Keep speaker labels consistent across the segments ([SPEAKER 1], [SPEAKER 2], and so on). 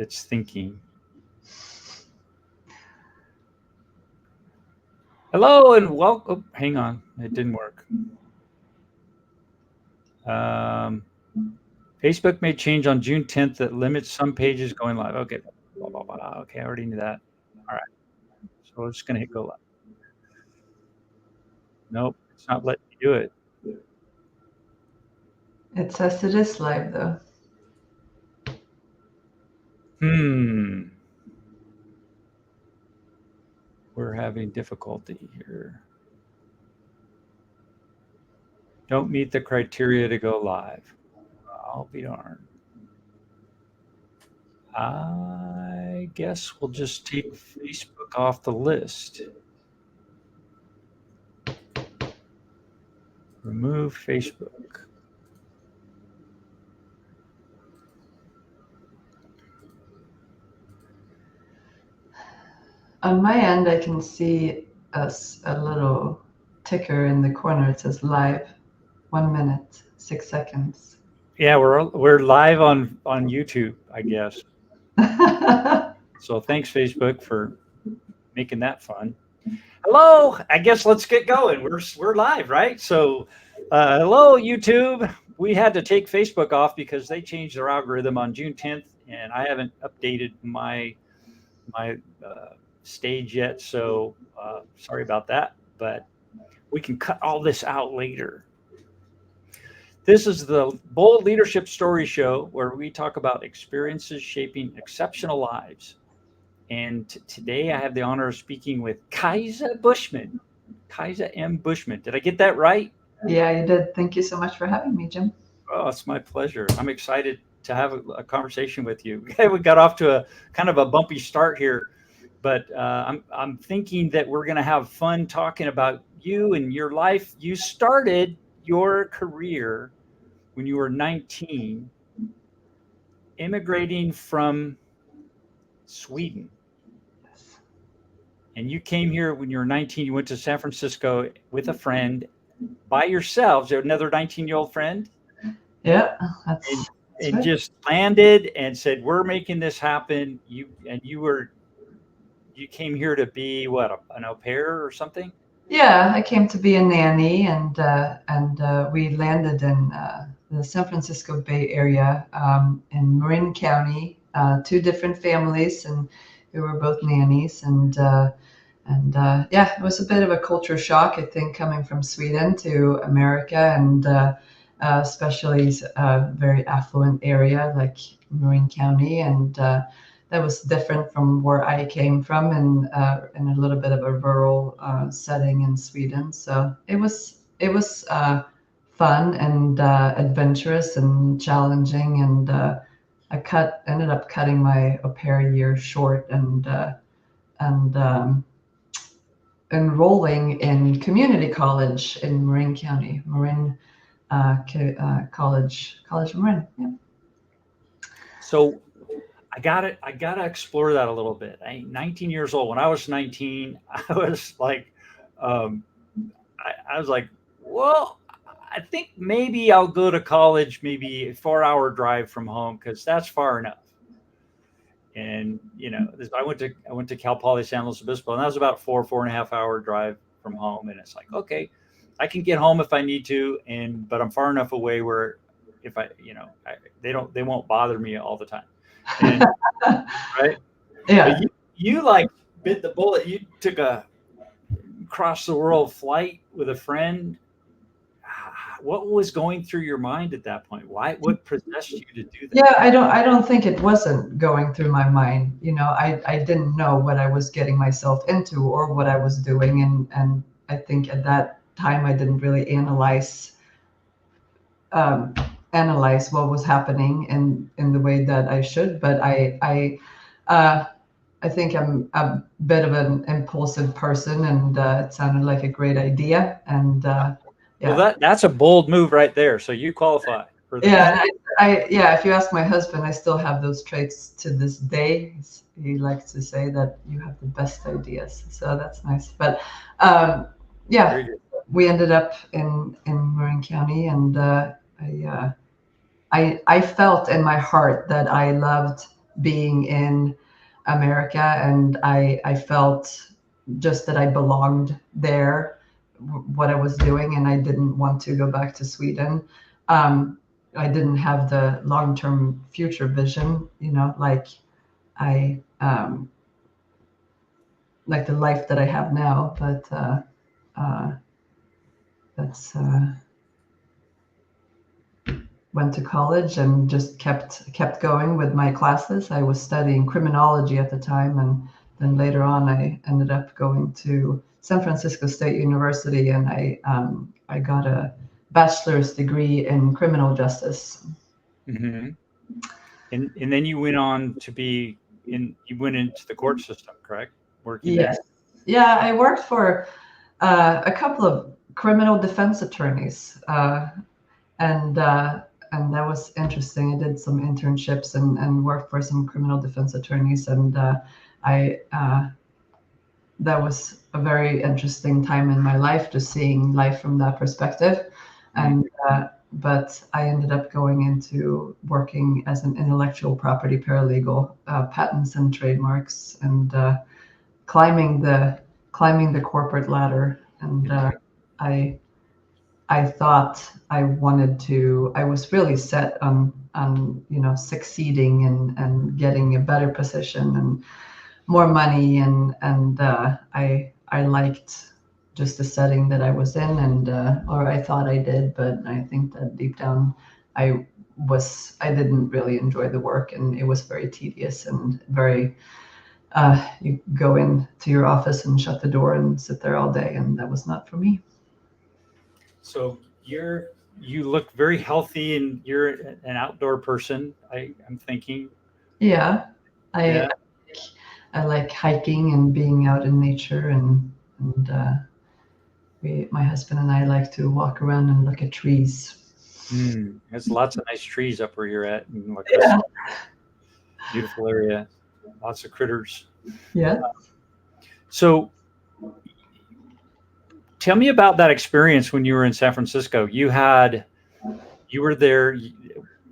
[SPEAKER 1] It's thinking. Hello and welcome. Oh, hang on, it didn't work. Facebook made change on June 10th that limits some pages going live. Okay, blah, blah, blah. Okay, I already knew that. All right, so we're just gonna hit go live. Nope, it's not letting me do it.
[SPEAKER 2] It says it is live though.
[SPEAKER 1] We're having difficulty here. Don't meet the criteria to go live. I'll be darned. I guess we'll just take Facebook off the list. Remove Facebook.
[SPEAKER 2] On my end, I can see a little ticker in the corner. It says live, 1 minute, 6 seconds.
[SPEAKER 1] Yeah, we're live on YouTube, I guess. So thanks, Facebook, for making that fun. Hello, I guess let's get going. We're live, right? So, hello, YouTube. We had to take Facebook off because they changed their algorithm on June 10th, and I haven't updated my stage yet. So sorry about that, but we can cut all this out later. This is the Bold Leadership Story Show, where we talk about experiences shaping exceptional lives. And today I have the honor of speaking with Kajsa Bushman. Kajsa M. Bushman. Did I get that right?
[SPEAKER 2] Yeah, you did. Thank you so much for having me, Jim.
[SPEAKER 1] Oh, it's my pleasure. I'm excited to have a conversation with you. We got off to a kind of a bumpy start here, but I'm thinking that we're going to have fun talking about you and your life. You started your career when you were 19, immigrating from Sweden.
[SPEAKER 2] Yes.
[SPEAKER 1] And you came here when you were 19. You went to San Francisco with a friend by yourselves. There another 19-year-old friend?
[SPEAKER 2] Yeah,
[SPEAKER 1] and
[SPEAKER 2] right.
[SPEAKER 1] Just landed and said, "We're making this happen." You came here to be what, an au pair or something?
[SPEAKER 2] Yeah, I came to be a nanny, and we landed in the San Francisco Bay Area, in Marin County. 2 different families, and we were both nannies, and yeah, it was a bit of a culture shock, I think, coming from Sweden to America, and especially a very affluent area like Marin County, and that was different from where I came from, in a little bit of a rural setting in Sweden. So it was fun and adventurous and challenging, and ended up cutting my au pair year short, and enrolling in community college in Marin County, College Marin. Yeah.
[SPEAKER 1] So I gotta explore that a little bit. 19 years old. When I was 19, I was like, I was like, well, I think maybe I'll go to college, maybe a 4-hour drive from home, because that's far enough. And I went to Cal Poly San Luis Obispo, and that was about 4.5 hour drive from home. And it's like, okay, I can get home if I need to, but I'm far enough away where if they won't bother me all the time. And, right?
[SPEAKER 2] Yeah.
[SPEAKER 1] But you like bit the bullet. You took a across the world flight with a friend. What was going through your mind at that point? What possessed you to do that?
[SPEAKER 2] Yeah, I don't think it wasn't going through my mind. I didn't know what I was getting myself into or what I was doing, and I think at that time I didn't really analyze what was happening in the way that I should. But I think I'm a bit of an impulsive person, and it sounded like a great idea. And yeah.
[SPEAKER 1] Well, that's a bold move right there. So you qualify for that.
[SPEAKER 2] Yeah, if you ask my husband, I still have those traits to this day. He likes to say that you have the best ideas, so that's nice. But yeah, we ended up in Marin County, and I felt in my heart that I loved being in America, and I felt just that I belonged there, what I was doing, and I didn't want to go back to Sweden. I didn't have the long-term future vision, like I like the life that I have now, but that's went to college and just kept going with my classes. I was studying criminology at the time, and then later on I ended up going to San Francisco State University, and I got a bachelor's degree in criminal justice.
[SPEAKER 1] Mm-hmm. And then you went on to be you went into the court system, correct? Working
[SPEAKER 2] Yes,
[SPEAKER 1] there.
[SPEAKER 2] yeah, I worked for a couple of criminal defense attorneys, and and that was interesting. I did some internships and worked for some criminal defense attorneys, and I that was a very interesting time in my life, just seeing life from that perspective. And but I ended up going into working as an intellectual property paralegal, patents and trademarks, and climbing the corporate ladder. And I I thought I wanted to. I was really set on succeeding and getting a better position and more money, and I liked just the setting that I was in, and or I thought I did, but I think that deep down I didn't really enjoy the work, and it was very tedious and very you go into your office and shut the door and sit there all day, and that was not for me.
[SPEAKER 1] So you look very healthy, and you're an outdoor person. I'm thinking.
[SPEAKER 2] Yeah, I
[SPEAKER 1] Yeah.
[SPEAKER 2] I like hiking and being out in nature, and my husband and I like to walk around and look at trees.
[SPEAKER 1] There's lots of nice trees up where you're at, and like
[SPEAKER 2] Yeah.
[SPEAKER 1] this beautiful area. Lots of critters.
[SPEAKER 2] Yeah.
[SPEAKER 1] So tell me about that experience when you were in San Francisco. You were there.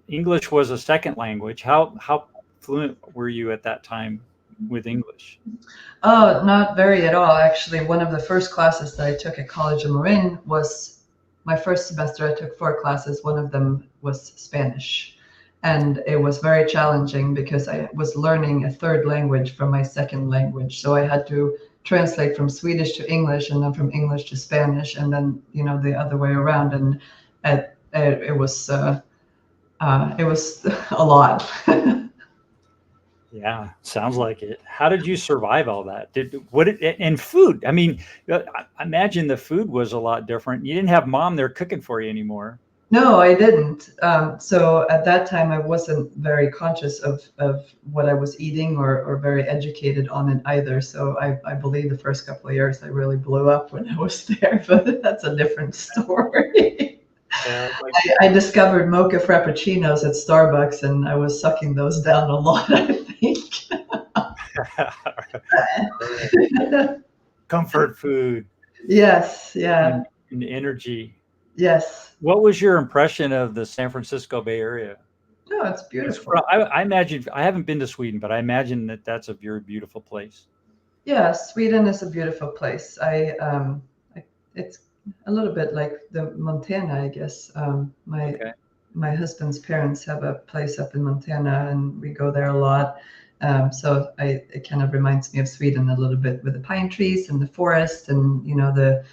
[SPEAKER 1] English was a second language. How fluent were you at that time with English?
[SPEAKER 2] Oh, not very at all. Actually, one of the first classes that I took at College of Marin was my first semester. I took 4 classes. One of them was Spanish. And it was very challenging because I was learning a third language from my second language. So I had to translate from Swedish to English and then from English to Spanish and then, the other way around. And it was a lot.
[SPEAKER 1] Yeah, sounds like it. How did you survive all that? And food? I mean, I imagine the food was a lot different. You didn't have mom there cooking for you anymore.
[SPEAKER 2] No, I didn't. So at that time, I wasn't very conscious of what I was eating or very educated on it either. So I believe the first couple of years I really blew up when I was there, but that's a different story.
[SPEAKER 1] Yeah, like
[SPEAKER 2] I discovered mocha frappuccinos at Starbucks, and I was sucking those down a lot, I think.
[SPEAKER 1] comfort food
[SPEAKER 2] Yes, yeah,
[SPEAKER 1] and energy.
[SPEAKER 2] yes.
[SPEAKER 1] What was your impression of the San Francisco Bay Area?
[SPEAKER 2] No, it's
[SPEAKER 1] It's
[SPEAKER 2] beautiful.
[SPEAKER 1] I imagine I haven't been to Sweden, but I imagine that that's a very beautiful place.
[SPEAKER 2] Yeah, Sweden is a beautiful place. It's a little bit like the Montana, I guess.
[SPEAKER 1] Okay.
[SPEAKER 2] My husband's parents have a place up in Montana, and we go there a lot. So it kind of reminds me of Sweden a little bit with the pine trees and the forest, and the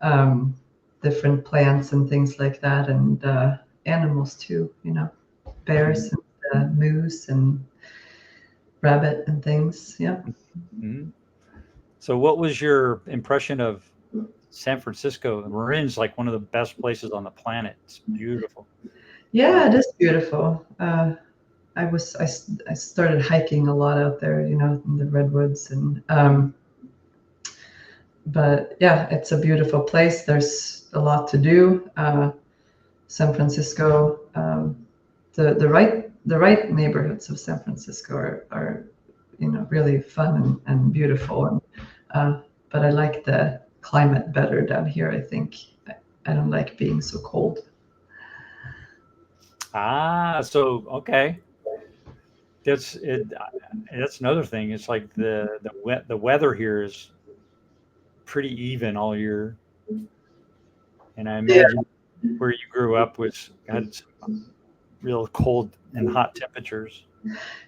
[SPEAKER 2] um, different plants and things like that, and animals too. Bears and moose and rabbit and things. Yeah.
[SPEAKER 1] Mhm. So, what was your impression of San Francisco? Marin's like one of the best places on the planet. It's beautiful.
[SPEAKER 2] Yeah, it is beautiful. I started hiking a lot out there, in the redwoods, and but yeah, it's a beautiful place. There's a lot to do. San Francisco, the right neighborhoods of San Francisco are really fun and beautiful, and but I like the climate better down here. I think I don't like being so cold.
[SPEAKER 1] So okay. That's it. That's another thing. It's like the weather here is pretty even all year, and I
[SPEAKER 2] Yeah.
[SPEAKER 1] imagine where you grew up was had some real cold and hot temperatures.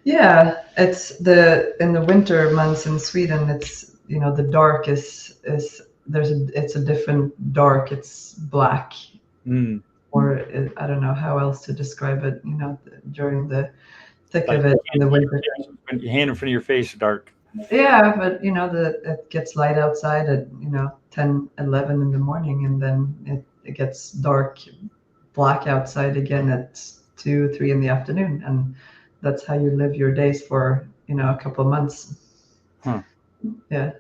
[SPEAKER 2] Yeah, it's the in the winter months in Sweden. It's the dark is it's a different dark. It's black,
[SPEAKER 1] Mm,
[SPEAKER 2] or I don't know how else to describe it. During the thick
[SPEAKER 1] like
[SPEAKER 2] of it
[SPEAKER 1] you
[SPEAKER 2] in
[SPEAKER 1] can't
[SPEAKER 2] the
[SPEAKER 1] see your
[SPEAKER 2] winter.
[SPEAKER 1] face. When your hand in front of your face is dark.
[SPEAKER 2] Yeah, but it gets light outside at 10, 11 in the morning, and then it gets dark, black outside again at 2, 3 in the afternoon, and that's how you live your days for a couple of months.
[SPEAKER 1] Huh.
[SPEAKER 2] Yeah.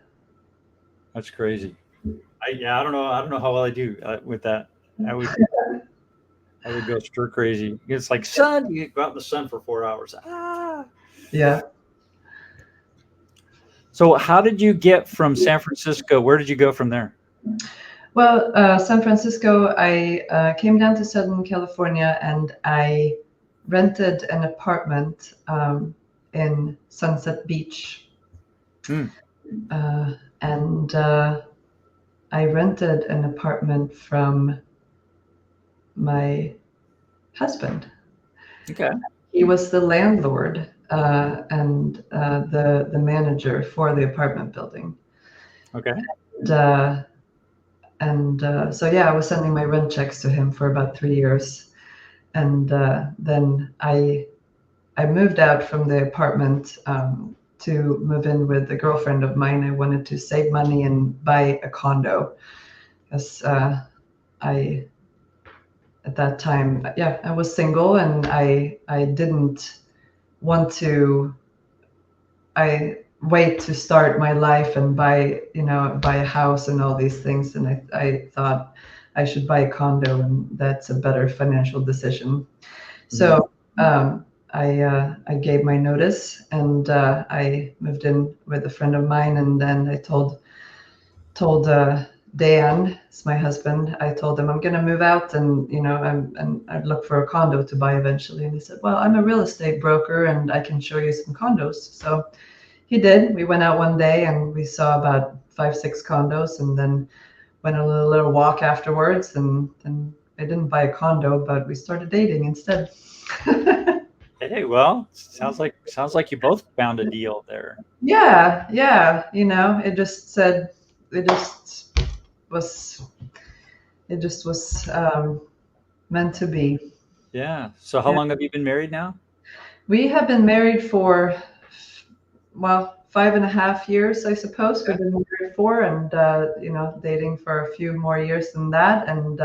[SPEAKER 1] That's crazy. Yeah, I don't know. I don't know how well I do with that. I would I would go stir crazy. It's like sun. You go out in the sun for 4 hours. Ah.
[SPEAKER 2] Yeah.
[SPEAKER 1] So how did you get from San Francisco? Where did you go from there?
[SPEAKER 2] Well, San Francisco, I came down to Southern California and I rented an apartment in Sunset Beach.
[SPEAKER 1] Hmm.
[SPEAKER 2] Uh, and I rented an apartment from my husband.
[SPEAKER 1] Okay.
[SPEAKER 2] He was the landlord and the manager for the apartment building.
[SPEAKER 1] Okay.
[SPEAKER 2] And, uh, so, yeah, I was sending my rent checks to him for about 3 years. And then I moved out from the apartment to move in with a girlfriend of mine. I wanted to save money and buy a condo because I at that time, yeah, I was single and I didn't want to I wait to start my life and buy a house and all these things, and I thought I should buy a condo, and that's a better financial decision.
[SPEAKER 1] Mhm.
[SPEAKER 2] So I gave my notice and I moved in with a friend of mine, and then I told Dan, it's my husband. I told him I'm going to move out, and and I'd look for a condo to buy eventually. And he said, "Well, I'm a real estate broker, and I can show you some condos." So he did. We went out one day, and we saw about 5, 6 condos, and then went on a little walk afterwards. And I didn't buy a condo, but we started dating instead.
[SPEAKER 1] Hey, well, sounds like you both found a deal there.
[SPEAKER 2] Yeah, yeah. It just was it just was meant to be.
[SPEAKER 1] Yeah. So how
[SPEAKER 2] Yeah.
[SPEAKER 1] long have you been married now?
[SPEAKER 2] We have been married for, well, 5.5 years, I suppose. We've
[SPEAKER 1] Okay.
[SPEAKER 2] been married for, and dating for a few more years than that. And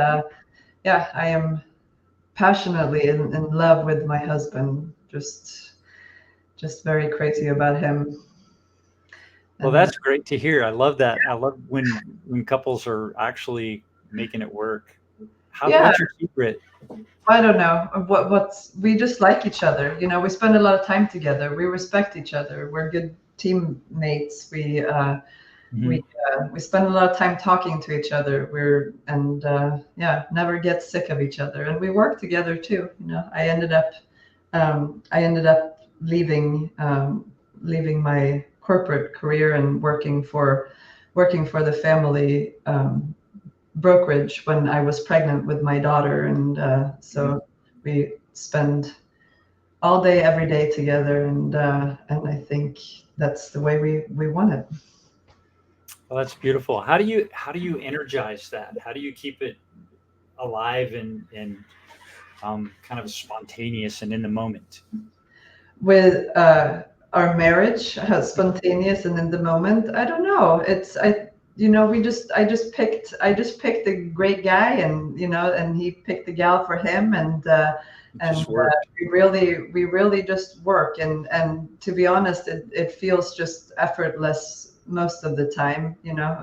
[SPEAKER 2] yeah, I am passionately in love with my husband. Just very crazy about him.
[SPEAKER 1] Well,
[SPEAKER 2] And
[SPEAKER 1] that's great to hear. I love that. I love when couples are actually making it work.
[SPEAKER 2] yeah,
[SPEAKER 1] What's your secret?
[SPEAKER 2] I don't know what's we just like each other. We spend a lot of time together. We respect each other. We're good teammates.
[SPEAKER 1] Mhm.
[SPEAKER 2] We spend a lot of time talking to each other. Yeah, never get sick of each other, and we work together too. I ended up leaving my corporate career and working for the family brokerage when I was pregnant with my daughter, and
[SPEAKER 1] Mhm.
[SPEAKER 2] so we spend all day every day together, and I think that's the way we want it.
[SPEAKER 1] Well, that's beautiful. How do you energize that? How do you keep it alive and kind of spontaneous and in the moment?
[SPEAKER 2] With our marriage, spontaneous and in the moment, I don't know. It's I you know we just I just picked a great guy, and he picked the gal for him,
[SPEAKER 1] It
[SPEAKER 2] and
[SPEAKER 1] just worked.
[SPEAKER 2] we really just work, and to be honest, it feels just effortless most of the time.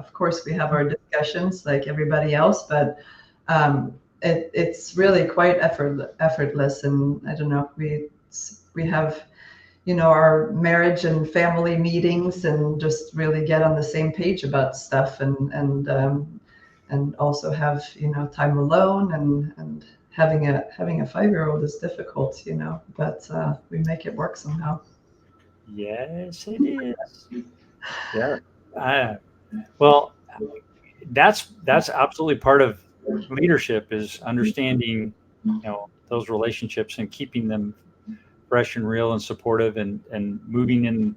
[SPEAKER 2] Of course we have our discussions like everybody else, but it's really quite effortless. And I don't know, we have our marriage and family meetings, and just really get on the same page about stuff, and also have time alone, and having a 5-year-old is difficult, but we make it work somehow.
[SPEAKER 1] Yes, it is. Yeah. Well, that's absolutely part of leadership is understanding, those relationships and keeping them fresh and real and supportive and moving in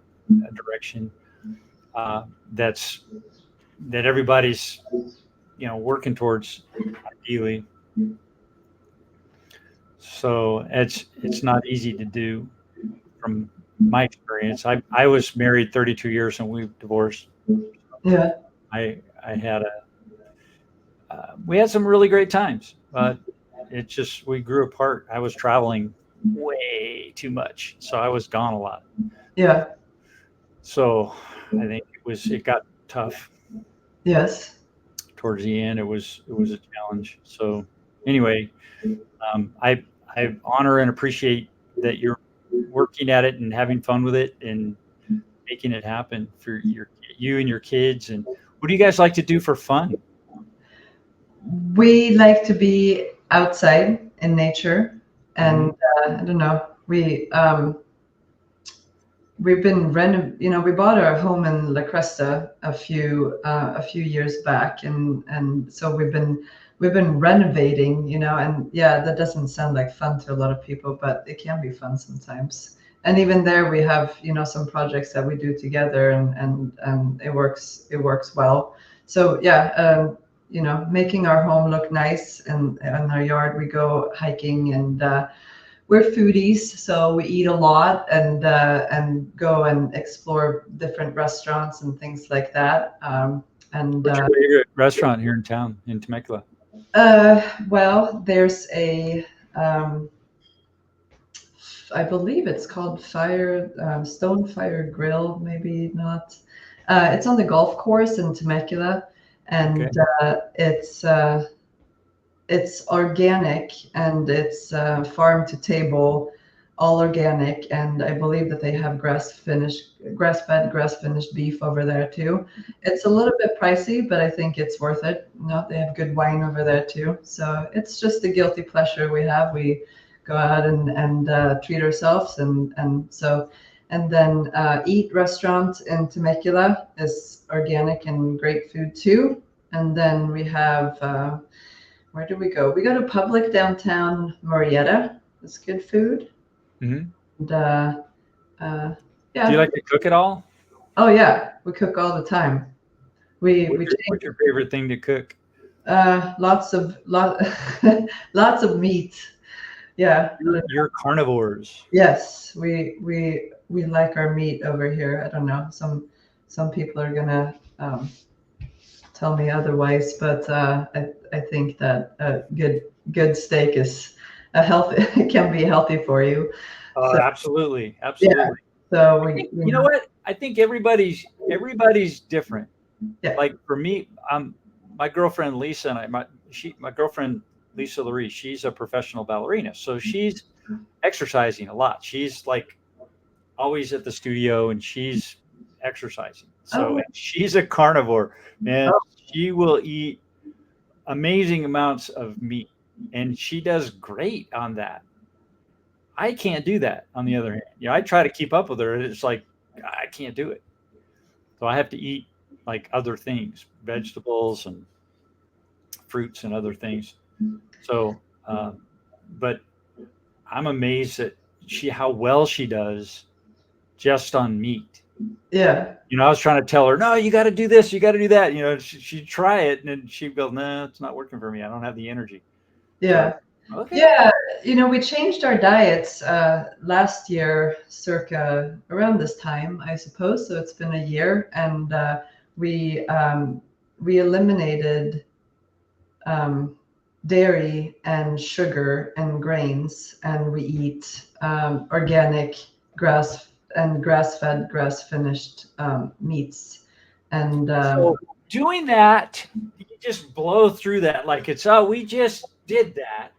[SPEAKER 1] a direction uh, that's that everybody's working towards ideally. So it's not easy to do from my experience. I was married 32 years and we've divorced.
[SPEAKER 2] Yeah.
[SPEAKER 1] I had we had some really great times, but it just we grew apart. I was traveling way too much, so I was gone a lot.
[SPEAKER 2] Yeah.
[SPEAKER 1] So I think it got tough
[SPEAKER 2] Yes.
[SPEAKER 1] towards the end. It was a challenge. So anyway, I honor and appreciate that you're working at it and having fun with it and making it happen for you and your kids. And what do you guys like to do for fun?
[SPEAKER 2] We like to be outside in nature,
[SPEAKER 1] Hmm.
[SPEAKER 2] and I don't know. We've been we bought our home in La Cresta a few years back, and so we've been renovating, and yeah, that doesn't sound like fun to a lot of people, but it can be fun sometimes. And even there, we have some projects that we do together, and it works well. So yeah, making our home look nice, and in our yard we go hiking, and we're foodies, so we eat a lot and go and explore different restaurants and things like that. And
[SPEAKER 1] What's your favorite restaurant here in town in Temecula?
[SPEAKER 2] well, there's um, I believe it's called Stone Fire Grill, maybe not. It's on the golf course in Temecula,
[SPEAKER 1] Okay.
[SPEAKER 2] and it's organic, and it's farm to table, all organic, and I believe that they have grass fed, grass finished beef over there too. It's a little bit pricey, but I think it's worth it. They have good wine over there too, so it's just a guilty pleasure we have. We go out and treat ourselves, and then Eat Restaurant in Temecula is organic and great food too. And then we have where do we go? We go to Public downtown Murrieta. It's good food.
[SPEAKER 1] Hmm.
[SPEAKER 2] And uh,
[SPEAKER 1] Do you
[SPEAKER 2] yeah.
[SPEAKER 1] like to cook at all?
[SPEAKER 2] Oh yeah, we cook all the time. We
[SPEAKER 1] What's your favorite thing to cook?
[SPEAKER 2] lots of meat. Yeah.
[SPEAKER 1] You're carnivores.
[SPEAKER 2] Yes, we like our meat over here. I don't know. Some people are gonna tell me otherwise, but I think that a good steak is a healthy can be healthy for you. So
[SPEAKER 1] Absolutely,
[SPEAKER 2] yeah,
[SPEAKER 1] absolutely.
[SPEAKER 2] so
[SPEAKER 1] I think you know what? I think everybody's different.
[SPEAKER 2] yeah.
[SPEAKER 1] Like for me, my girlfriend Lisa and my girlfriend Lisa Laree, she's a professional ballerina, so she's exercising a lot. She's like always at the studio and she's exercising. So
[SPEAKER 2] Oh,
[SPEAKER 1] and she's a carnivore, and
[SPEAKER 2] oh,
[SPEAKER 1] she will eat amazing amounts of meat, and she does great on that. I can't do that. On the other hand, I try to keep up with her. And it's like I can't do it. So I have to eat like other things, vegetables and fruits and other things. So, but I'm amazed at how well she does just on meat.
[SPEAKER 2] yeah,
[SPEAKER 1] I was trying to tell her, no, you got to do this, you got to do that. She'd try it and then she'd go, no, it's not working for me. I don't have the energy. So,
[SPEAKER 2] yeah.
[SPEAKER 1] okay.
[SPEAKER 2] Yeah, we changed our diets last year, circa around this time, I suppose. So it's been a year, and we eliminated um, dairy and sugar and grains, and we eat organic, grass-fed, grass-finished meats. And
[SPEAKER 1] So doing that, you just blow through that like it's, oh, we just did that.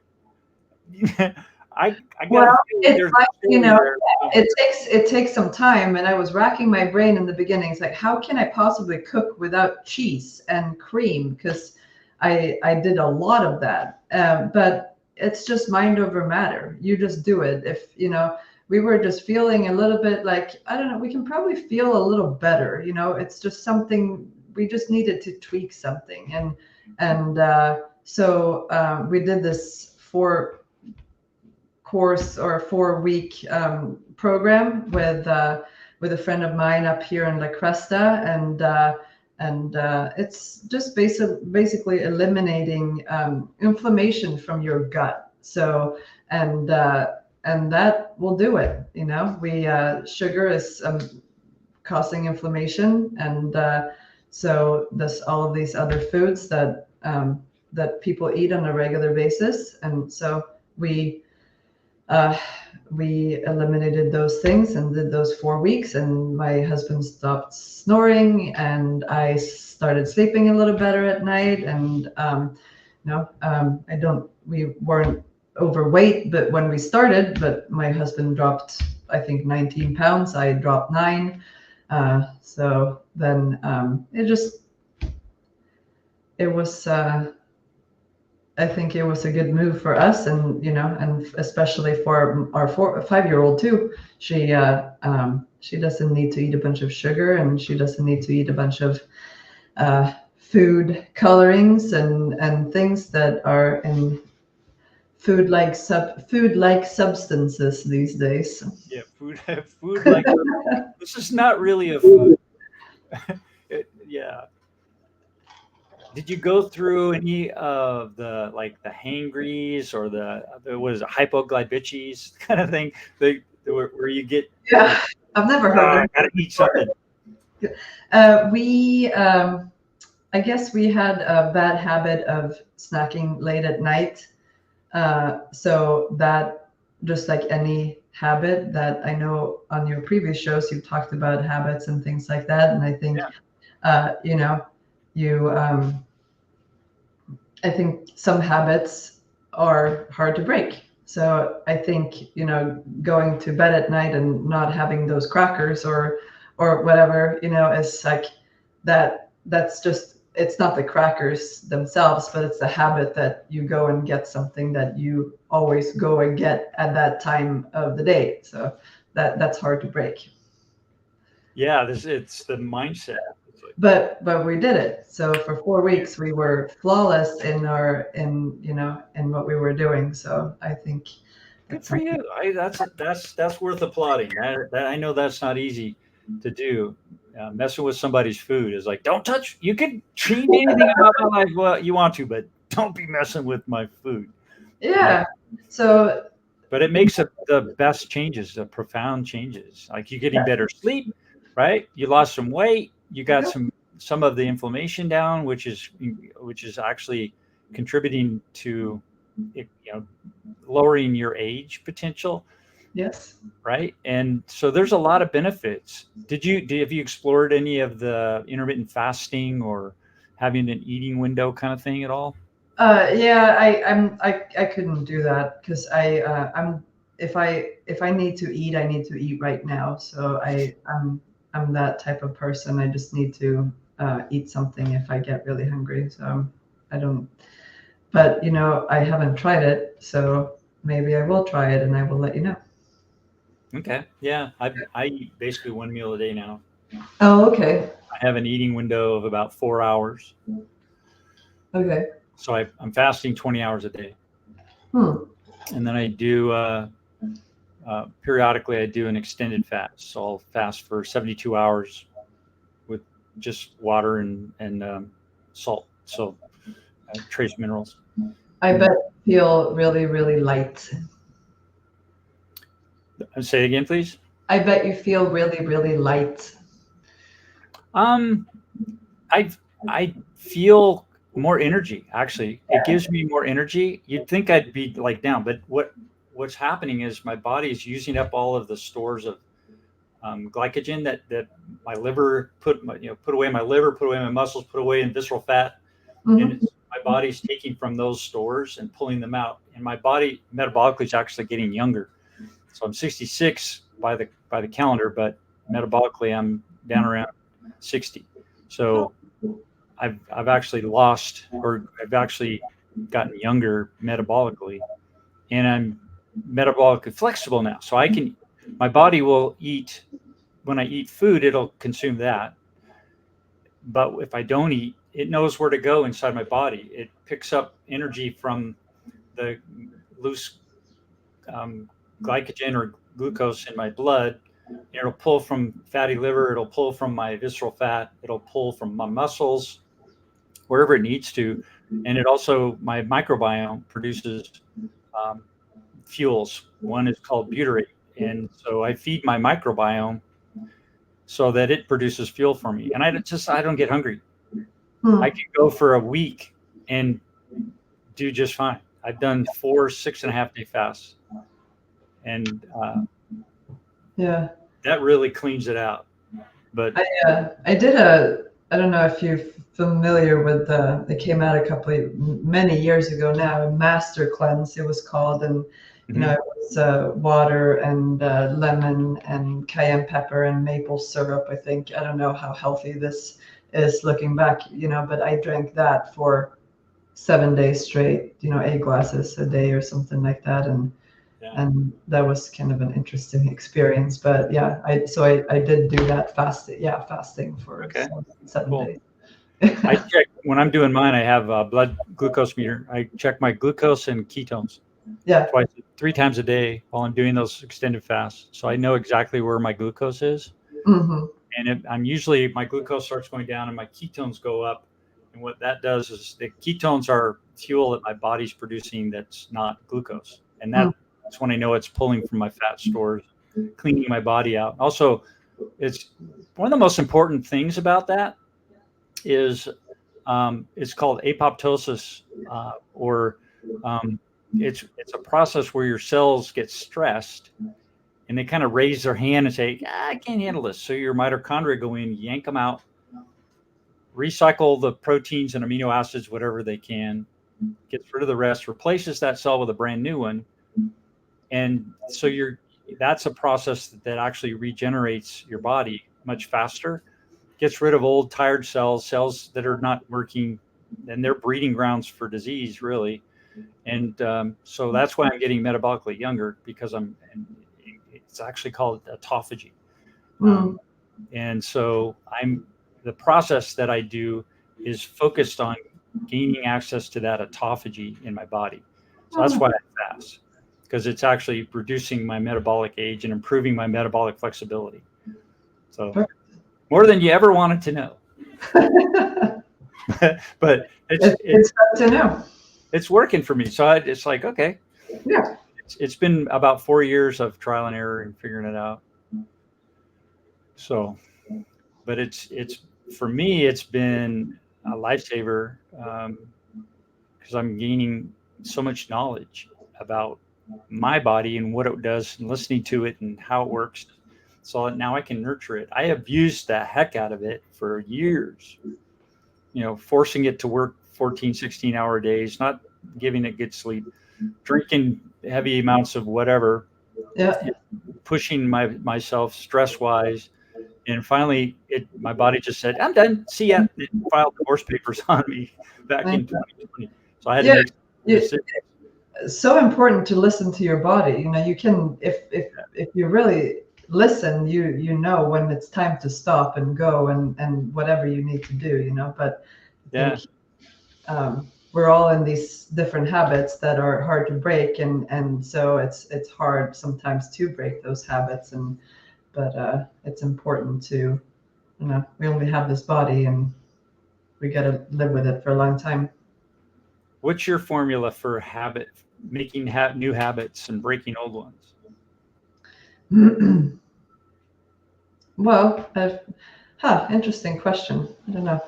[SPEAKER 1] I got to
[SPEAKER 2] well,
[SPEAKER 1] feel like
[SPEAKER 2] it's
[SPEAKER 1] there's
[SPEAKER 2] like
[SPEAKER 1] a story there somewhere.
[SPEAKER 2] it takes some time, and I was racking my brain in the beginning. It's like, how can I possibly cook without cheese and cream? Because I did a lot of that, but it's just mind over matter. You just do it. If we were just feeling a little bit like, I don't know, we can probably feel a little better. It's just something we just needed to tweak something. So we did this 4-course or 4-week program with a friend of mine up here in La Cresta, and it's just basically eliminating inflammation from your gut. So and that will do it. Sugar is causing inflammation, and so there's all of these other foods that people eat on a regular basis, and so we eliminated those things and did those 4 weeks, and my husband stopped snoring, and I started sleeping a little better at night. And we weren't overweight, but when we started, but my husband dropped, I think, 19 pounds. I dropped 9. So then it was. I think it was a good move for us, and especially for our 5-year-old too. She doesn't need to eat a bunch of sugar, and she doesn't need to eat a bunch of food colorings and things that are in food-like substances these days.
[SPEAKER 1] Yeah, food like this is not really a food. Yeah. Did you go through any of the hangries or the what is it, hypoglycemias kind of thing? Where you get
[SPEAKER 2] Yeah, I've never heard
[SPEAKER 1] I
[SPEAKER 2] of
[SPEAKER 1] gotta eat something.
[SPEAKER 2] I guess we had a bad habit of snacking late at night. So that, just like any habit that I know on your previous shows, you've talked about habits and things like that. And I think, I think some habits are hard to break. So I think, going to bed at night and not having those crackers or whatever, is like that's just, it's not the crackers themselves, but it's the habit that you go and get something that you always go and get at that time of the day. So that's hard to break.
[SPEAKER 1] Yeah, it's the mindset.
[SPEAKER 2] But we did it. So for 4 weeks we were flawless in what we were doing. So I think
[SPEAKER 1] Good for you. That's worth applauding. That I know that's not easy to do. Messing with somebody's food is like, don't touch. You can change anything about my life what you want to, but don't be messing with my food.
[SPEAKER 2] Yeah. So,
[SPEAKER 1] but it makes the best changes, the profound changes. Like you're getting better sleep, right? You lost some weight. You got some of the inflammation down, which is actually contributing to lowering your age potential.
[SPEAKER 2] Yes.
[SPEAKER 1] Right. And so there's a lot of benefits. Have you explored any of the intermittent fasting or having an eating window kind of thing at all?
[SPEAKER 2] Yeah, I couldn't do that because I'm if I need to eat, I need to eat right now. So I'm that type of person. I just need to eat something if I get really hungry. So I don't. But I haven't tried it, so maybe I will try it and I will let you know.
[SPEAKER 1] Okay. Yeah. I eat basically one meal a day now.
[SPEAKER 2] Oh, okay.
[SPEAKER 1] I have an eating window of about 4 hours.
[SPEAKER 2] Okay.
[SPEAKER 1] So I'm fasting 20 hours a day. And then I do periodically I do an extended fast. So I'll fast for 72 hours with just water and salt. So trace minerals.
[SPEAKER 2] I bet you feel really, really light.
[SPEAKER 1] Say it again, please.
[SPEAKER 2] I bet you feel really, really light.
[SPEAKER 1] I feel more energy. Actually, it gives me more energy. You'd think I'd be like down, but what's happening is my body is using up all of the stores of glycogen that my liver put away in my liver, put away in my muscles, put away in visceral fat, and my body's taking from those stores and pulling them out. And my body metabolically is actually getting younger. So I'm 66 by the calendar, but metabolically I'm down around 60. So I've actually lost, or I've actually gotten younger metabolically, and I'm metabolically flexible now. So I can my body will eat, when I eat food, it'll consume that. But if I don't eat, it knows where to go inside my body. It picks up energy from the loose um, glycogen or glucose in my blood. It'll pull from fatty liver. It'll pull from my visceral fat. It'll pull from my muscles, wherever it needs to. And it also, my microbiome produces um, fuels. One is called butyrate. And so I feed my microbiome so that it produces fuel for me. And I don't get hungry.
[SPEAKER 2] Hmm.
[SPEAKER 1] I can go for a week and do just fine. I've done 4 6.5 day fasts, and
[SPEAKER 2] Yeah.
[SPEAKER 1] that really cleans it out. But
[SPEAKER 2] I did I don't know if you're familiar with it came out many years ago now, a master cleanse it was called, and
[SPEAKER 1] mhm,
[SPEAKER 2] it was water and lemon and cayenne pepper and maple syrup. I think, I don't know how healthy this is looking back, but I drank that for 7 days straight, 8 glasses a day or something like that,
[SPEAKER 1] yeah,
[SPEAKER 2] and that was kind of an interesting experience. But yeah, I did do that fasting for
[SPEAKER 1] okay,
[SPEAKER 2] seven
[SPEAKER 1] cool.
[SPEAKER 2] days.
[SPEAKER 1] I check when I'm doing mine. I have a blood glucose meter. I check my glucose and ketones
[SPEAKER 2] Yeah.
[SPEAKER 1] twice, 3 times a day while I'm doing those extended fasts. So I know exactly where my glucose is.
[SPEAKER 2] Hmm.
[SPEAKER 1] And I'm usually, my glucose starts going down and my ketones go up. And what that does is the ketones are fuel that my body's producing that's not glucose. And that's when I know it's pulling from my fat stores, cleaning my body out. Also, it's one of the most important things about that is it's called apoptosis, or um, it's a process where your cells get stressed and they kind of raise their hand and say, I can't handle this. So your mitochondria go in, yank them out, recycle the proteins and amino acids, whatever they can, gets rid of the rest, replaces that cell with a brand new one. And so that's a process that actually regenerates your body much faster, gets rid of old tired cells that are not working, and they're breeding grounds for disease, really. And so that's why I'm getting metabolically younger, because it's actually called autophagy.
[SPEAKER 2] Mm.
[SPEAKER 1] And so the process that I do is focused on gaining access to that autophagy in my body. So that's why I fast, because it's actually reducing my metabolic age and improving my metabolic flexibility. So more than you ever wanted to know. But
[SPEAKER 2] It's good to know.
[SPEAKER 1] it's working for me. So it's like, okay,
[SPEAKER 2] Yeah.
[SPEAKER 1] it's been about 4 years of trial and error and figuring it out. So, but it's for me, it's been a lifesaver, because I'm gaining so much knowledge about my body and what it does, and listening to it and how it works. So now I can nurture it. I have used the heck out of it for years, forcing it to work 14, 16-hour days, not giving it good sleep, drinking heavy amounts of whatever,
[SPEAKER 2] Yeah.
[SPEAKER 1] pushing myself stress wise. And finally, my body just said, I'm done. See ya. It filed divorce papers on me back in 2020. So I had to
[SPEAKER 2] Yeah.
[SPEAKER 1] make some
[SPEAKER 2] You,
[SPEAKER 1] decisions.
[SPEAKER 2] so important to listen to your body. You can, if you really listen, you know when it's time to stop and go and whatever you need to do. But I
[SPEAKER 1] Yeah.
[SPEAKER 2] think we're all in these different habits that are hard to break, and so it's hard sometimes to break those habits, but it's important to, we only have this body and we got to live with it for a long time.
[SPEAKER 1] What's your formula for making new habits and breaking old ones?
[SPEAKER 2] Well, interesting question. I don't know.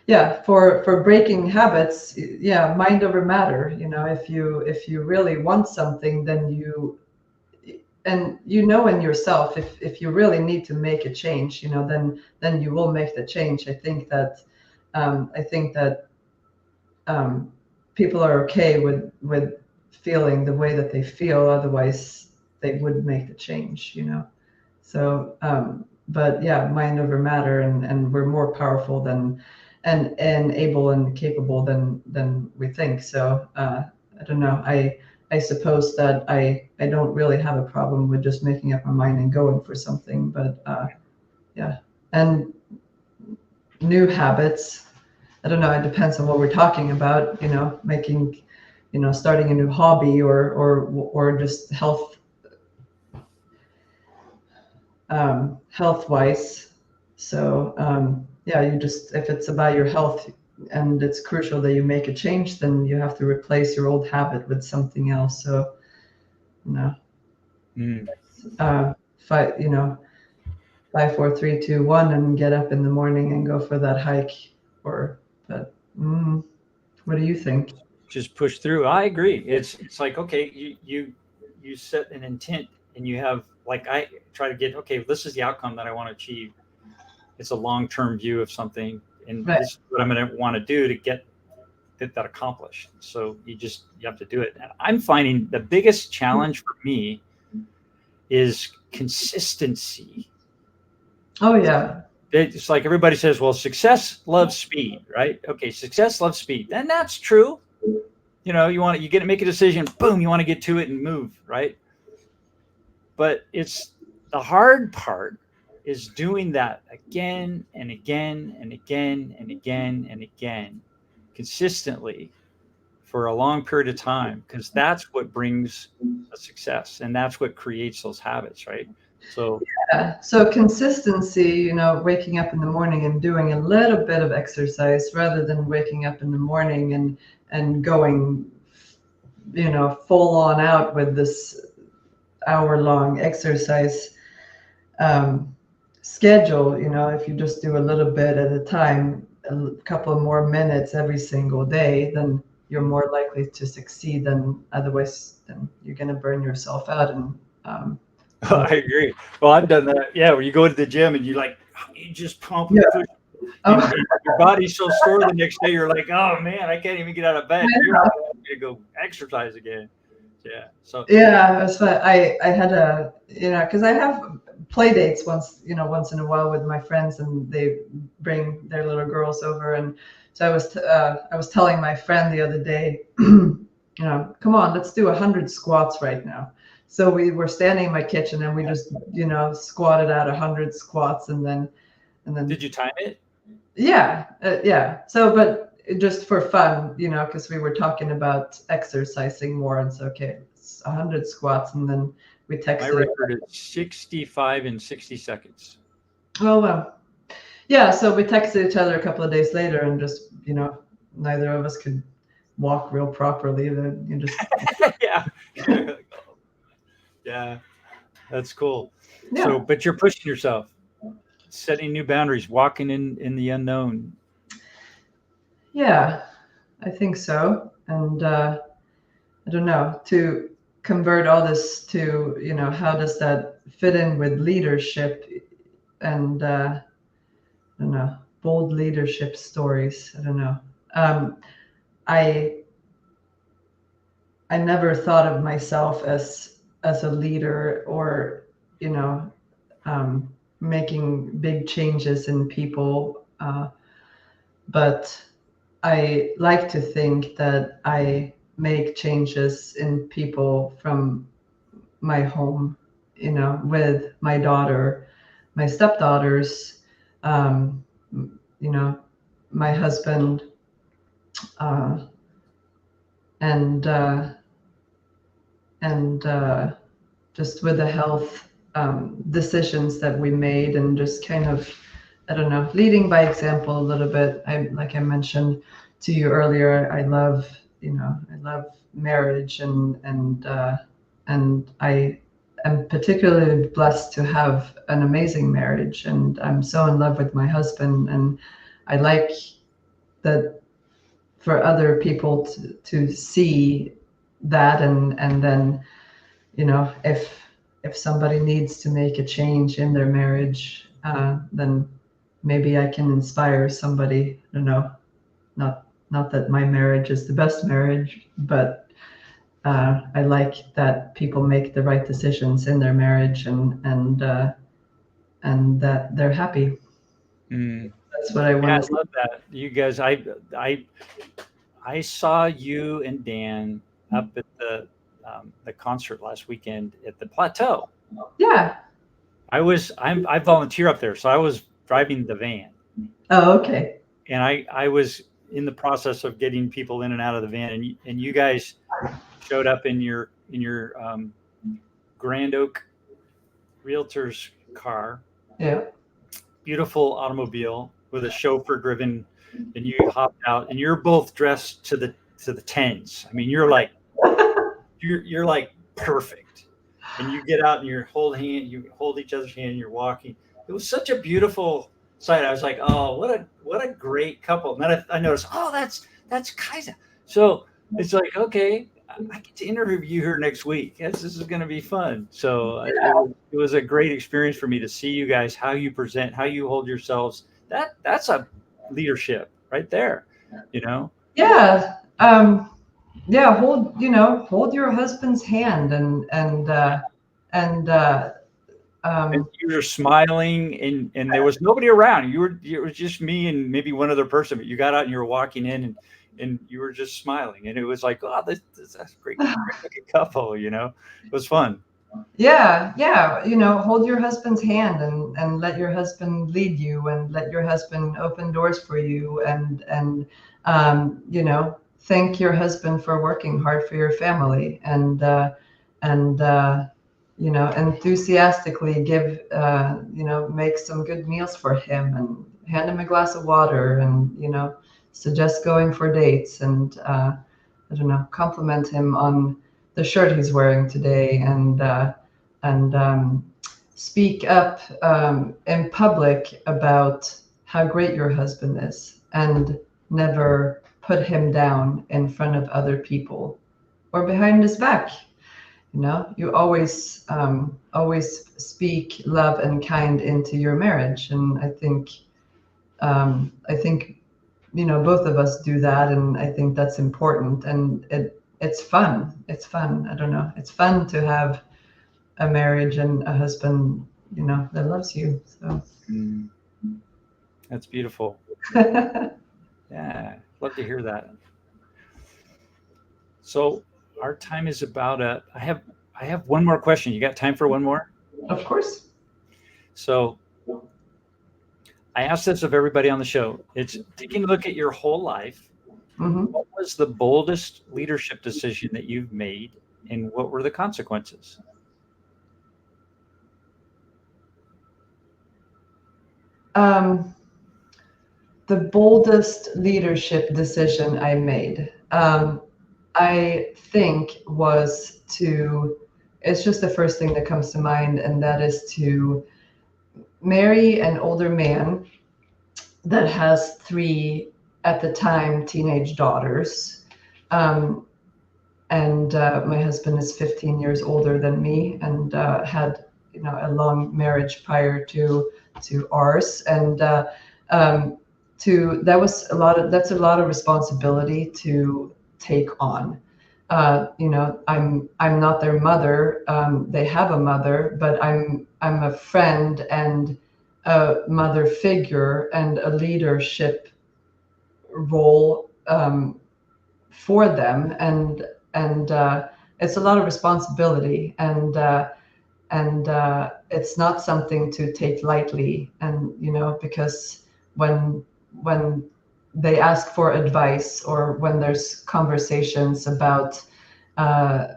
[SPEAKER 2] Yeah, for breaking habits, yeah, mind over matter. If you really want something, then and in yourself, if you really need to make a change, then you will make the change. I think that um, people are okay with feeling the way that they feel. Otherwise, they would make the change. So, but yeah, mind over matter, and we're more powerful than and able and capable than we think. So I don't know. I suppose that I don't really have a problem with just making up my mind and going for something. But yeah, and new habits. I don't know. It depends on what we're talking about. Making, starting a new hobby or just health wise. So yeah, you just, if it's about your health and it's crucial that you make a change, then you have to replace your old habit with something else. So you know,
[SPEAKER 1] Mm.
[SPEAKER 2] five, 5, 4, 3, 2, 1, and get up in the morning and go for that hike. But what do you think?
[SPEAKER 1] Just push through. I agree. It's like, okay, you set an intent, and you have, like, I try to get, okay, this is the outcome that I want to achieve. It's a long-term view of something, and
[SPEAKER 2] Right.
[SPEAKER 1] this is what I'm going to want to do to get that accomplished. So you have to do it. And I'm finding the biggest challenge for me is consistency.
[SPEAKER 2] Oh yeah.
[SPEAKER 1] It's like everybody says, well, success loves speed, right? Okay, success loves speed. And that's true. You get to make a decision, boom, you want to get to it and move, right? But it's the hard part is doing that again and again and again and again and again consistently for a long period of time, because that's what brings a success, and that's what creates those habits, right? So
[SPEAKER 2] Yeah. So consistency, waking up in the morning and doing a little bit of exercise rather than waking up in the morning and going, full on out with this hour-long exercise um, schedule. If you just do a little bit at a time, a couple of more minutes every single day, then you're more likely to succeed than otherwise. Then you're going to burn yourself out and
[SPEAKER 1] I agree. Well, I've done that. Yeah, where you go to the gym and you just pump
[SPEAKER 2] yeah.
[SPEAKER 1] and push,
[SPEAKER 2] Oh,
[SPEAKER 1] and your body's so sore the next day. You're like, oh man, I can't even get out of bed. You're not going to go exercise again. Yeah. So
[SPEAKER 2] yeah, it was fun. I had because I have play dates once in a while with my friends, and they bring their little girls over, and so I was telling my friend the other day, come on, let's do 100 squats right now. So we were standing in my kitchen and we just squatted out 100 squats, and then
[SPEAKER 1] did you time it?
[SPEAKER 2] yeah, yeah. So, but just for fun, because we were talking about exercising more, and so okay, it's 100 squats, and then we
[SPEAKER 1] My
[SPEAKER 2] texted.
[SPEAKER 1] record is 65 in 60 seconds.
[SPEAKER 2] Oh well, yeah. So we texted each other a couple of days later, and just neither of us could walk real properly. Then you just
[SPEAKER 1] Yeah. Yeah. That's cool. So,
[SPEAKER 2] yeah,
[SPEAKER 1] but you're pushing yourself, setting new boundaries, walking in the unknown.
[SPEAKER 2] yeah. I think so, and I don't know, to convert all this to how does that fit in with leadership and I don't know, bold leadership stories. I don't know. Um, I I never thought of myself as a leader or you know making big changes in people, but I like to think that I make changes in people from my home, with my daughter, my stepdaughters, um, you know, my husband, uh, and and just with the health decisions that we made, and just kind of, I don't know, leading by example a little bit. Like I mentioned to you earlier, I love marriage, and I am particularly blessed to have an amazing marriage, and I'm so in love with my husband, and I like that for other people to see that, and then if somebody needs to make a change in their marriage, then maybe I can inspire somebody. I don't know, not that my marriage is the best marriage, but I like that people make the right decisions in their marriage, and that they're happy.
[SPEAKER 1] Mm.
[SPEAKER 2] That's what I
[SPEAKER 1] Yeah,
[SPEAKER 2] want
[SPEAKER 1] I
[SPEAKER 2] to see.
[SPEAKER 1] love that. You guys, I saw you and Dan up at the the concert last weekend at the Plateau.
[SPEAKER 2] Yeah.
[SPEAKER 1] I volunteer up there, so I was driving the van,
[SPEAKER 2] Oh, okay.
[SPEAKER 1] and I was in the process of getting people in and out of the van, and you guys showed up in your Grant Oak Realtor's car,
[SPEAKER 2] Yeah.
[SPEAKER 1] beautiful automobile with a chauffeur driven, and you hopped out, and you're both dressed to the tens. I mean, you're like perfect, and you get out and you hold each other's hand, and you're walking. It was such a beautiful sight. I was like, oh, what a great couple. And then I noticed, oh, that's Kajsa. So it's like, okay, I get to interview her next week. Yes, this is going to be fun. So it was a great experience for me to see you guys, how you present, how you hold yourselves. That's a leadership right there, you know.
[SPEAKER 2] Yeah. Yeah. Hold your husband's hand and
[SPEAKER 1] And
[SPEAKER 2] um,
[SPEAKER 1] you were smiling, and there was nobody around. It was just me and maybe one other person. But you got out and you were walking in, and you were just smiling, and it was like, oh, that's a great looking couple. You know, it was fun.
[SPEAKER 2] yeah, hold your husband's hand and let your husband lead you and let your husband open doors for you thank your husband for working hard for your family and enthusiastically give make some good meals for him and hand him a glass of water and suggest going for dates and I don't know, compliment him on the shirt he's wearing today and speak up in public about how great your husband is and never put him down in front of other people or behind his back. You always speak love and kind into your marriage, and I think both of us do that, and I think that's important, and it's fun. It's fun. I don't know. It's fun to have a marriage and a husband, that loves you. So
[SPEAKER 1] Mm, that's beautiful. Yeah, love to hear that. So our time is about up. I have one more question. You got time for one more?
[SPEAKER 2] of course.
[SPEAKER 1] So I ask this of everybody on the show. It's taking a look at your whole life.
[SPEAKER 2] Hmm.
[SPEAKER 1] What was the boldest leadership decision that you've made, and what were the consequences?
[SPEAKER 2] Um, the boldest leadership decision I made, I think, was to. It's just the first thing that comes to mind, and that is to marry an older man that has three, at the time, teenage daughters. Um, and my husband is 15 years older than me and had a long marriage prior to ours. And to that was a lot of that's a lot of responsibility to take on. I'm not their mother. They have a mother, but I'm a friend and a mother figure and a leadership role for them, and it's a lot of responsibility, and it's not something to take lightly. And because when they ask for advice or when there's conversations about uh,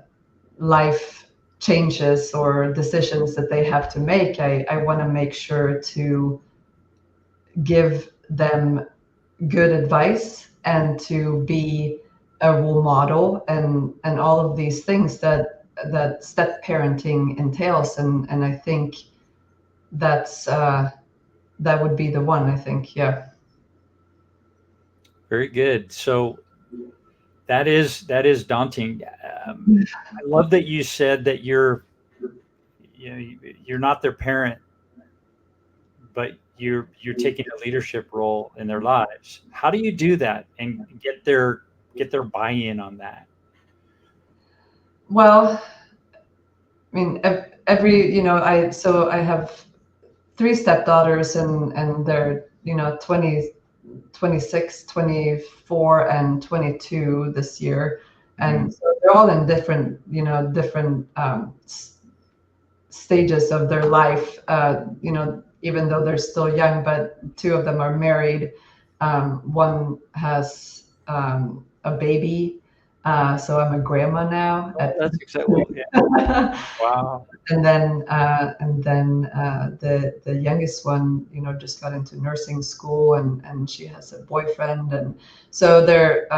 [SPEAKER 2] life changes or decisions that they have to make, I want to make sure to give them good advice and to be a role model and all of these things that step parenting entails. And I think that's that would be the one, I think. Yeah.
[SPEAKER 1] Very good. So that is daunting. I love that you said that you're not their parent, but you're taking a leadership role in their lives. How do you do that and get their buy-in on that?
[SPEAKER 2] Well, I mean, every I have three stepdaughters, and they're 20, 26, 24, and 22 this year. and so they're all in different, different stages of their life. Even though they're still young, but two of them are married. One has a baby, so I'm a grandma now.
[SPEAKER 1] Oh, that's exciting. Yeah. Wow.
[SPEAKER 2] And then the youngest one, just got into nursing school, and she has a boyfriend, and so they're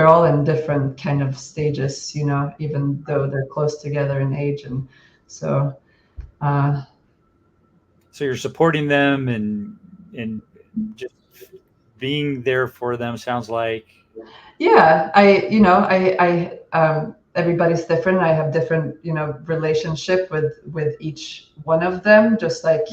[SPEAKER 2] all in different kind of stages, even though they're close together in age, and so.
[SPEAKER 1] So you're supporting them and just being there for them. Sounds like.
[SPEAKER 2] Yeah, everybody's different. I have different, relationship with each one of them, just like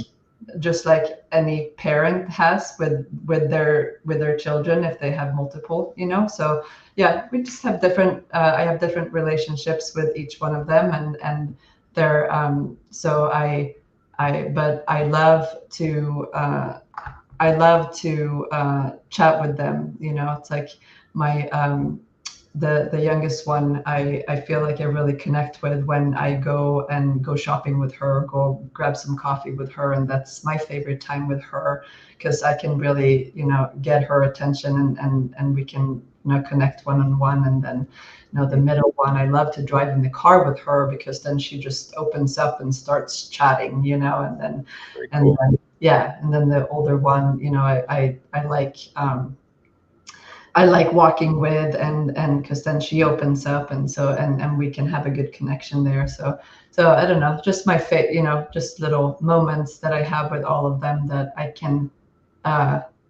[SPEAKER 2] any parent has with their children if they have multiple, So yeah, we just have different. I have different relationships with each one of them, and they're so but I love to chat with them. It's like my the youngest one. I feel like I really connect with when I go shopping with her, go grab some coffee with her, and that's my favorite time with her because I can really get her attention, and we can connect one on one. And then the middle one, I love to drive in the car with her because then she just opens up and starts chatting, and then
[SPEAKER 1] Very
[SPEAKER 2] and
[SPEAKER 1] cool.
[SPEAKER 2] then yeah, and then the older one, I like walking with, and because then she opens up, and so and we can have a good connection there. So I don't know, just my just little moments that I have with all of them that I can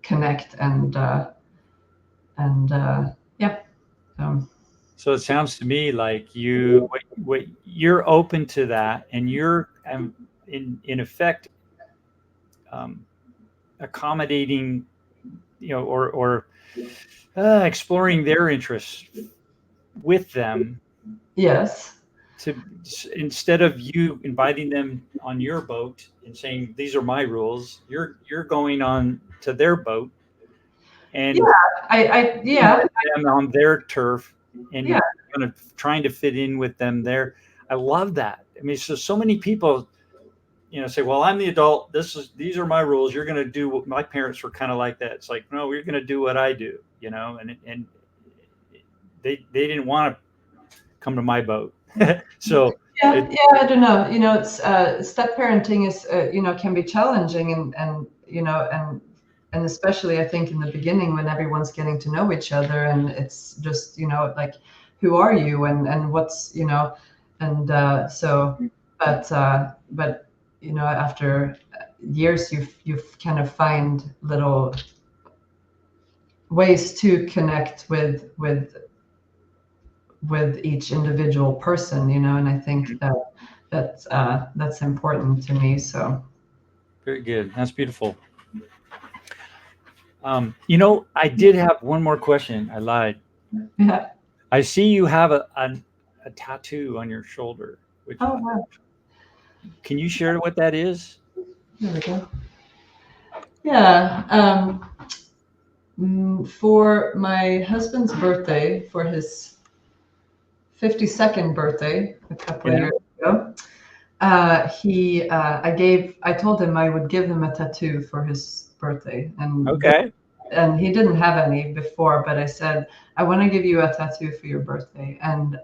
[SPEAKER 2] connect, and yeah.
[SPEAKER 1] So it sounds to me like you're open to that, and you're in effect um, accommodating, or exploring their interests with them
[SPEAKER 2] Yes.
[SPEAKER 1] to instead of you inviting them on your boat and saying these are my rules, you're going on to their boat
[SPEAKER 2] Yeah.
[SPEAKER 1] and
[SPEAKER 2] Yeah.
[SPEAKER 1] them on their turf
[SPEAKER 2] Yeah.
[SPEAKER 1] and kind of trying to fit in with them there. I love that. I mean, so many people, say, well, I'm the adult. These are my rules. You're going to do what my parents were kind of like that. It's like, no, you're going to do what I do, and they didn't want to come to my boat. So
[SPEAKER 2] Yeah,
[SPEAKER 1] it,
[SPEAKER 2] yeah, I don't know. It's step parenting is can be challenging, and especially I think in the beginning when everyone's getting to know each other, and it's just like who are you, and what's and so but after years you've kind of find little ways to connect with each individual person, and I think that's important to me. So
[SPEAKER 1] very good. That's beautiful. I did have one more question. I lied.
[SPEAKER 2] yeah.
[SPEAKER 1] I see you have a tattoo on your shoulder, which
[SPEAKER 2] Oh wow.
[SPEAKER 1] can you share what that is?
[SPEAKER 2] There we go. Yeah. For my husband's birthday, for his 52nd birthday, a couple of
[SPEAKER 1] Yeah.
[SPEAKER 2] years ago, I told him I would give him a tattoo for his birthday,
[SPEAKER 1] Okay.
[SPEAKER 2] and he didn't have any before, but I said, I want to give you a tattoo for your birthday. And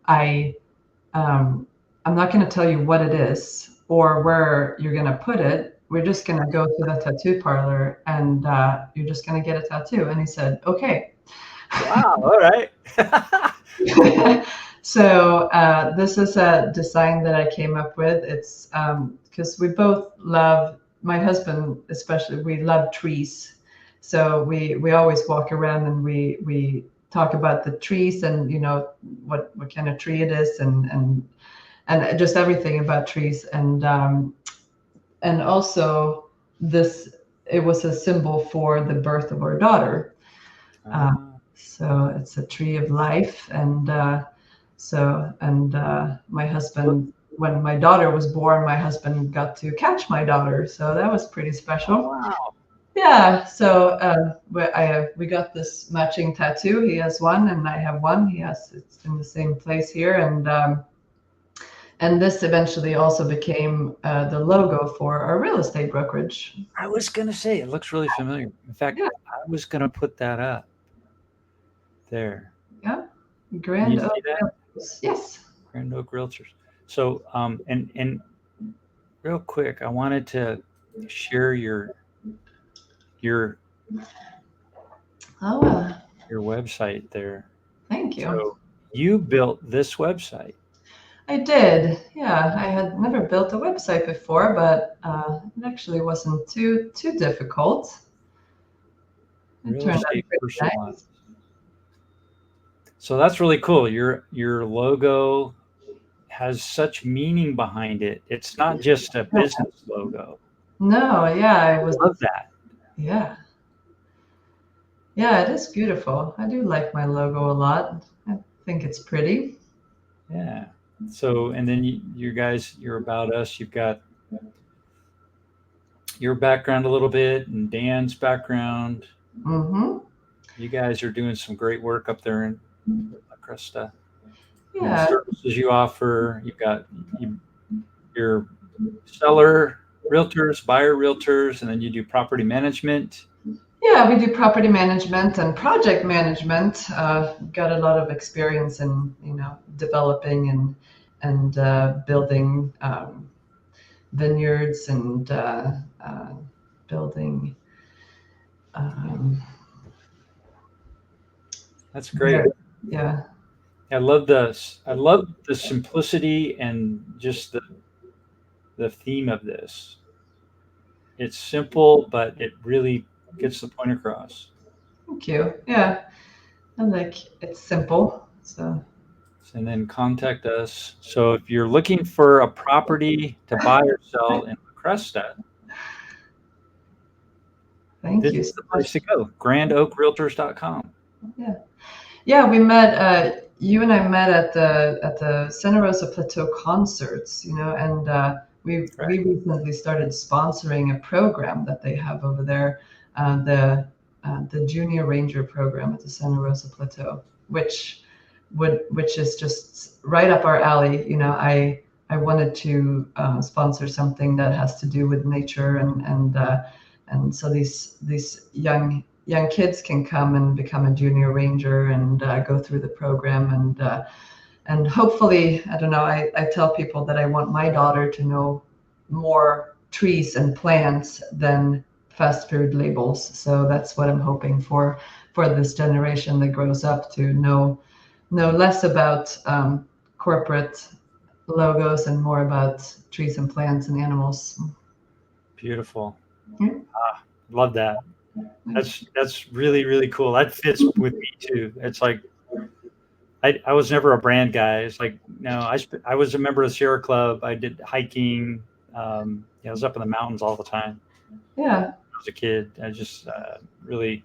[SPEAKER 2] I, um, I'm not going to tell you what it is or where you're going to put it. We're just going to go to the tattoo parlor, and you're just going to get a tattoo. And he said, okay.
[SPEAKER 1] Wow. All right.
[SPEAKER 2] So this is a design that I came up with. It's because we both love, my husband especially, we love trees. So we always walk around and we talk about the trees, and what kind of tree it is, and just everything about trees, and also this, it was a symbol for the birth of our daughter. Uh,
[SPEAKER 1] Ah,
[SPEAKER 2] so it's a tree of life, and my
[SPEAKER 1] well,
[SPEAKER 2] husband, when my daughter was born, my husband got to catch my daughter, so that was pretty
[SPEAKER 1] oh,
[SPEAKER 2] special.
[SPEAKER 1] wow.
[SPEAKER 2] Yeah, so we got this matching tattoo. He has one, and I have one. It's in the same place here, and this eventually also became the logo for our real estate brokerage.
[SPEAKER 1] I was gonna say it looks really familiar. In fact,
[SPEAKER 2] Yeah,
[SPEAKER 1] I was gonna put that up there.
[SPEAKER 2] yeah,
[SPEAKER 1] Can you
[SPEAKER 2] Grand Oak
[SPEAKER 1] see that?
[SPEAKER 2] Realty. Yes.
[SPEAKER 1] Grant Oak Realtors. So, and real quick, I wanted to share your
[SPEAKER 2] Oh,
[SPEAKER 1] your website there.
[SPEAKER 2] thank you.
[SPEAKER 1] So you built this website.
[SPEAKER 2] I did. Yeah, I had never built a website before, but it actually wasn't too difficult. It
[SPEAKER 1] Real
[SPEAKER 2] turned out
[SPEAKER 1] estate
[SPEAKER 2] pretty
[SPEAKER 1] personalized.
[SPEAKER 2] nice.
[SPEAKER 1] So that's really cool. Your logo has such meaning behind it. It's not just a business logo.
[SPEAKER 2] No, yeah,
[SPEAKER 1] I
[SPEAKER 2] I was.
[SPEAKER 1] love that.
[SPEAKER 2] Yeah, yeah, it is beautiful. I do like my logo a lot. I think it's pretty.
[SPEAKER 1] Yeah. So, and then you guys, you're about us. You've got your background a little bit and Dan's background.
[SPEAKER 2] Mm-hmm.
[SPEAKER 1] You guys are doing some great work up there in La Cresta. And the
[SPEAKER 2] Yeah,
[SPEAKER 1] services you offer, you've got your seller realtors, buyer realtors, and then you do property management.
[SPEAKER 2] yeah, we do property management and project management. Got a lot of experience in developing and building vineyards and building. Um,
[SPEAKER 1] That's great.
[SPEAKER 2] yeah,
[SPEAKER 1] I love the simplicity and just the theme of this. It's simple, but it really gets the point across.
[SPEAKER 2] thank you. Yeah, I like it's simple. So
[SPEAKER 1] And then contact us. So if you're looking for a property to buy or sell in La Cresta,
[SPEAKER 2] thank
[SPEAKER 1] this
[SPEAKER 2] you
[SPEAKER 1] is
[SPEAKER 2] so
[SPEAKER 1] the place
[SPEAKER 2] much.
[SPEAKER 1] to go. GrandOakRealtors.com.
[SPEAKER 2] Yeah. Yeah, we met. You and I met at the Santa Rosa Plateau concerts, and we
[SPEAKER 1] Right.
[SPEAKER 2] recently started sponsoring a program that they have over there, the Junior Ranger program at the Santa Rosa Plateau, which is just right up our alley. I wanted to sponsor something that has to do with nature and so these young kids can come and become a junior ranger and go through the program and hopefully I don't know I tell people that I want my daughter to know more trees and plants than fast food labels, so that's what I'm hoping for this generation that grows up to know less about corporate logos and more about trees and plants and animals.
[SPEAKER 1] Beautiful.
[SPEAKER 2] Yeah.
[SPEAKER 1] Love that. That's really, really cool. That fits with me too. It's like I was never a brand guy. It's like no, I was a member of the Sierra Club. I did hiking. I was up in the mountains all the time.
[SPEAKER 2] Yeah.
[SPEAKER 1] When I was a kid. I just really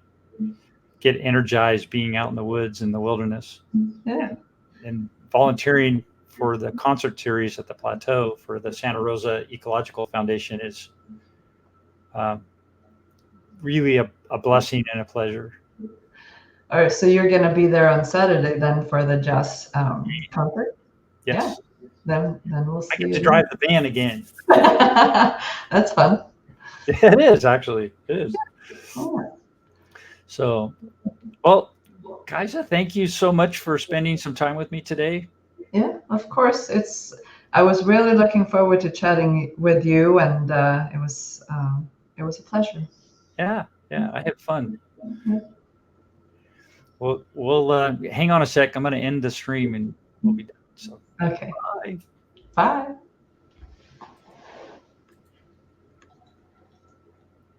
[SPEAKER 1] get energized being out in the woods in the wilderness
[SPEAKER 2] Yeah.
[SPEAKER 1] and volunteering for the concert series at the plateau for the Santa Rosa Ecological Foundation is um, really a blessing and a pleasure.
[SPEAKER 2] All right, so you're gonna be there on Saturday then for the jazz concert? Yeah,
[SPEAKER 1] Yes,
[SPEAKER 2] then we'll
[SPEAKER 1] I
[SPEAKER 2] see
[SPEAKER 1] get to
[SPEAKER 2] you
[SPEAKER 1] drive the van again.
[SPEAKER 2] then. That's fun.
[SPEAKER 1] It is actually. It is.
[SPEAKER 2] Yeah.
[SPEAKER 1] So, well, Kajsa, thank you so much for spending some time with me today.
[SPEAKER 2] Yeah, of course. I was really looking forward to chatting with you, and it was a pleasure.
[SPEAKER 1] Yeah, yeah, I had fun.
[SPEAKER 2] Yeah.
[SPEAKER 1] We'll hang on a sec. I'm going to end the stream and we'll be done. So,
[SPEAKER 2] Okay.
[SPEAKER 1] bye.
[SPEAKER 2] Bye.